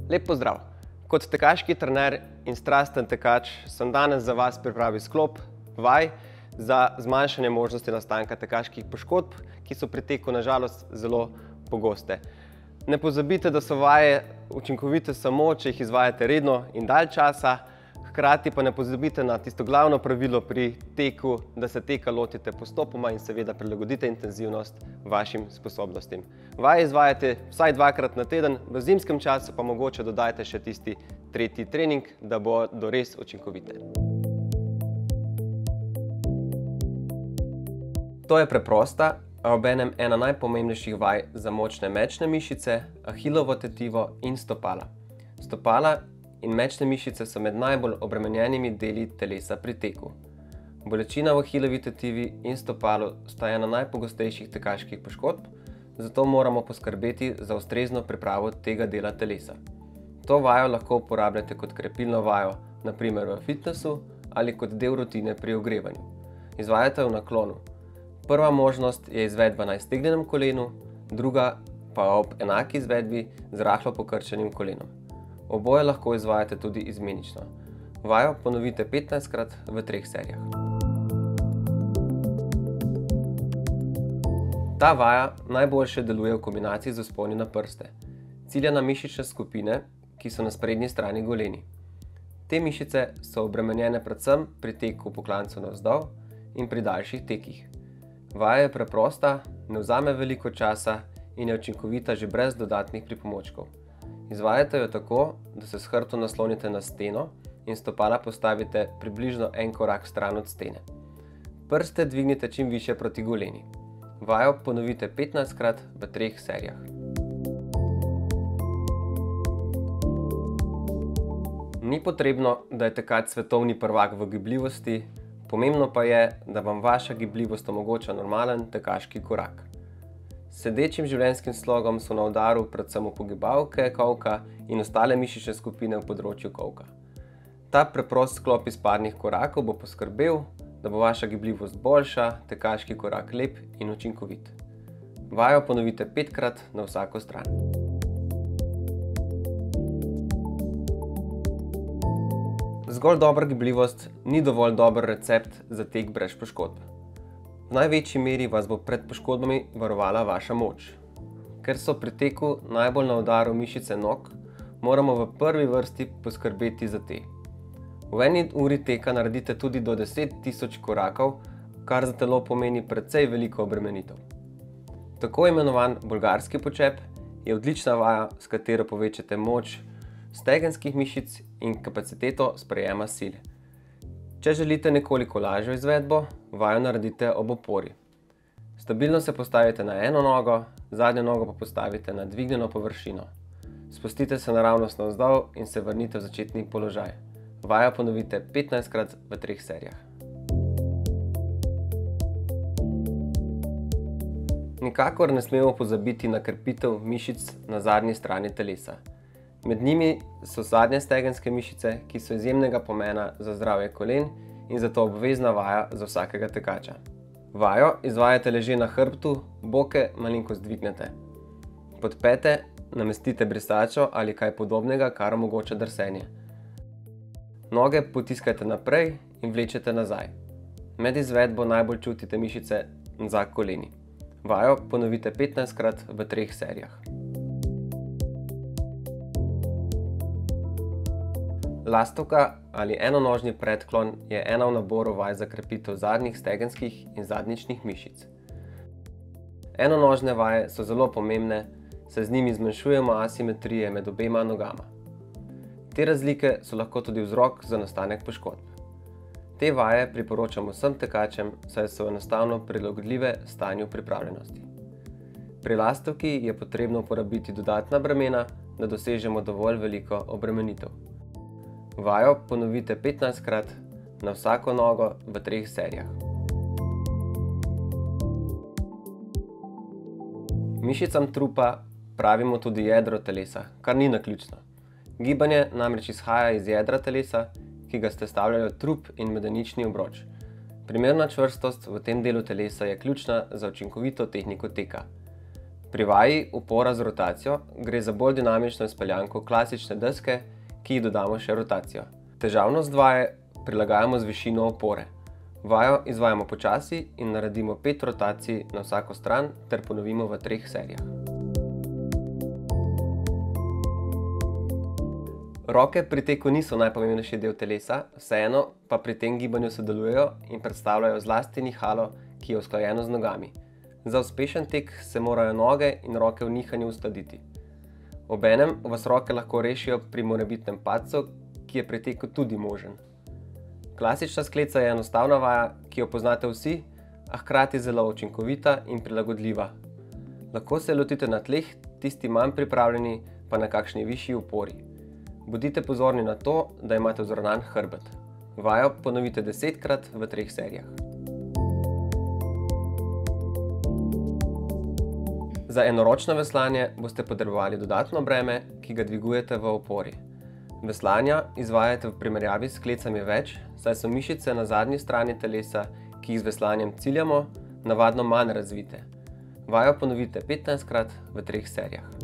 Lep pozdrav! Kot tekaški trener in strasten tekač sem danes za vas pripravil sklop vaj za zmanjšanje možnosti nastanka tekaških poškodb, ki so pri teku na žalost zelo pogoste. Ne pozabite, da so vaje učinkovite samo, če jih izvajate redno in dalj časa, hkrati pa ne pozabite na tisto glavno pravilo pri teku, da se teka lotite postopoma in seveda prilagodite intenzivnost vašim sposobnostim. Vaje izvajate vsaj dvakrat na teden, v zimskem času pa mogoče dodajte še tisti tretji trening, da bodo res učinkovite. To je preprosta, a obenem ena najpomembnejših vaj za močne mečne mišice, ahilovo tetivo in stopala. Stopala in mečne mišice so med najbolj obremenjenimi deli telesa pri teku. Bolečina v ahilovi tetivi in stopalu sta ena najpogostejših tekaških poškodb, zato moramo poskrbeti za ustrezno pripravo tega dela telesa. To vajo lahko uporabljate kot krepilno vajo, na primer v fitnessu ali kot del rutine pri ogrevanju. Izvajate v naklonu. Prva možnost je izvedba na iztegnjenem kolenu, druga pa ob enaki izvedbi z rahlo pokrčenim kolenom. Oboje lahko izvajate tudi izmenično. Vajo ponovite 15krat v 3 serijah. Ta vaja najboljše deluje v kombinaciji z vzponi na prste. Cilja na mišične skupine, ki so na sprednji strani goleni. Te mišice so obremenjene predvsem pri teku po klancu navzdol in pri daljših tekih. Vaja je preprosta, ne vzame veliko časa in je učinkovita že brez dodatnih pripomočkov. Izvajate jo tako, da se s hrbtom naslonite na steno in stopala postavite približno en korak stran od stene. Prste dvignite čim višje proti goleni. Vajo ponovite 15krat v 3 serijah. Ni potrebno, da je tekač svetovni prvak v gibljivosti, pomembno pa je, da vam vaša gibljivost omogoča normalen tekaški korak. S sedečim življenjskim slogom so na udaru predvsem upogibalke kolka in ostale mišične skupine v področju kolka. Ta preprost sklop izpadnih korakov bo poskrbel, da bo vaša gibljivost boljša, tekaški korak lep in učinkovit. Vajo ponovite 5krat na vsako stran. Zgolj dobra gibljivost ni dovolj dober recept za tek brez poškodb. V največji meri vas bo pred poškodbami varovala vaša moč. Ker so pri teku najbolj na udaru mišice nog, moramo v prvi vrsti poskrbeti za te. V eni uri teka naredite tudi do 10.000 korakov, kar za telo pomeni precej veliko obremenitev. Tako imenovan bolgarski počep je odlična vaja, s katero povečate moč stegenskih mišic in kapaciteto sprejema sile. Če želite nekoliko lažjo izvedbo, vajo naredite ob opori. Stabilno se postavite na eno nogo, zadnjo nogo pa postavite na dvignjeno površino. Spustite se naravnost navzdol in se vrnite v začetni položaj. Vajo ponovite 15krat v 3 serijah. Nikakor ne smemo pozabiti na krepitev mišic na zadnji strani telesa. Med njimi so zadnje stegenske mišice, ki so izjemnega pomena za zdravje kolen in zato obvezna vaja za vsakega tekača. Vajo izvajate leže na hrbtu, boke malenkost dvignete. Pod pete namestite brisačo ali kaj podobnega, kar omogoča drsenje. Noge potiskajte naprej in vlečete nazaj. Med izvedbo najbolj čutite mišice za koleni. Vajo ponovite 15krat v 3 serijah. Lastovka ali enonožni predklon je ena v naboru vaj za krepitev zadnjih stegenskih in zadnjičnih mišic. Enonožne vaje so zelo pomembne, saj z njimi zmanjšujemo asimetrije med obema nogama. Te razlike so lahko tudi vzrok za nastanek poškodb. Te vaje priporočamo vsem tekačem, saj so enostavno prilagodljive stanju pripravljenosti. Pri lastovki je potrebno uporabiti dodatna bremena, da dosežemo dovolj veliko obremenitev. Vajo ponovite 15krat na vsako nogo v 3 serijah. Mišicam trupa pravimo tudi jedro telesa, kar ni naključno. Gibanje namreč izhaja iz jedra telesa, ki ga sestavljajo trup in medenični obroč. Primerna čvrstost v tem delu telesa je ključna za učinkovito tehniko teka. Pri vaji upora z rotacijo gre za bolj dinamično izpeljanko klasične deske, ki ji dodamo še rotacijo. Težavnost vaje prilagajamo z višino opore. Vajo izvajamo počasi in naredimo 5 rotacij na vsako stran ter ponovimo v 3 serijah. Roke pri teku niso najpomembnejši del telesa, vseeno pa pri tem gibanju sodelujejo in predstavljajo zlasti nihalo, ki je usklajeno z nogami. Za uspešen tek se morajo noge in roke v nihanju uskladiti. Obenem vas roke lahko rešijo pri morebitnem padcu, ki je pri teku tudi možen. Klasična skleca je enostavna vaja, ki jo poznate vsi, a hkrati zelo učinkovita in prilagodljiva. Lahko se lotite na tleh, tisti manj pripravljeni pa na kakšni višji opori. Bodite pozorni na to, da imate vzravnan hrbet. Vajo ponovite 10krat v 3 serijah. Za enoročno veslanje boste potrebovali dodatno breme, ki ga dvigujete v opori. Veslanja izvajate v primerjavi s sklecami več, saj so mišice na zadnji strani telesa, ki jih z veslanjem ciljamo, navadno manj razvite. Vajo ponovite 15krat v 3 serijah.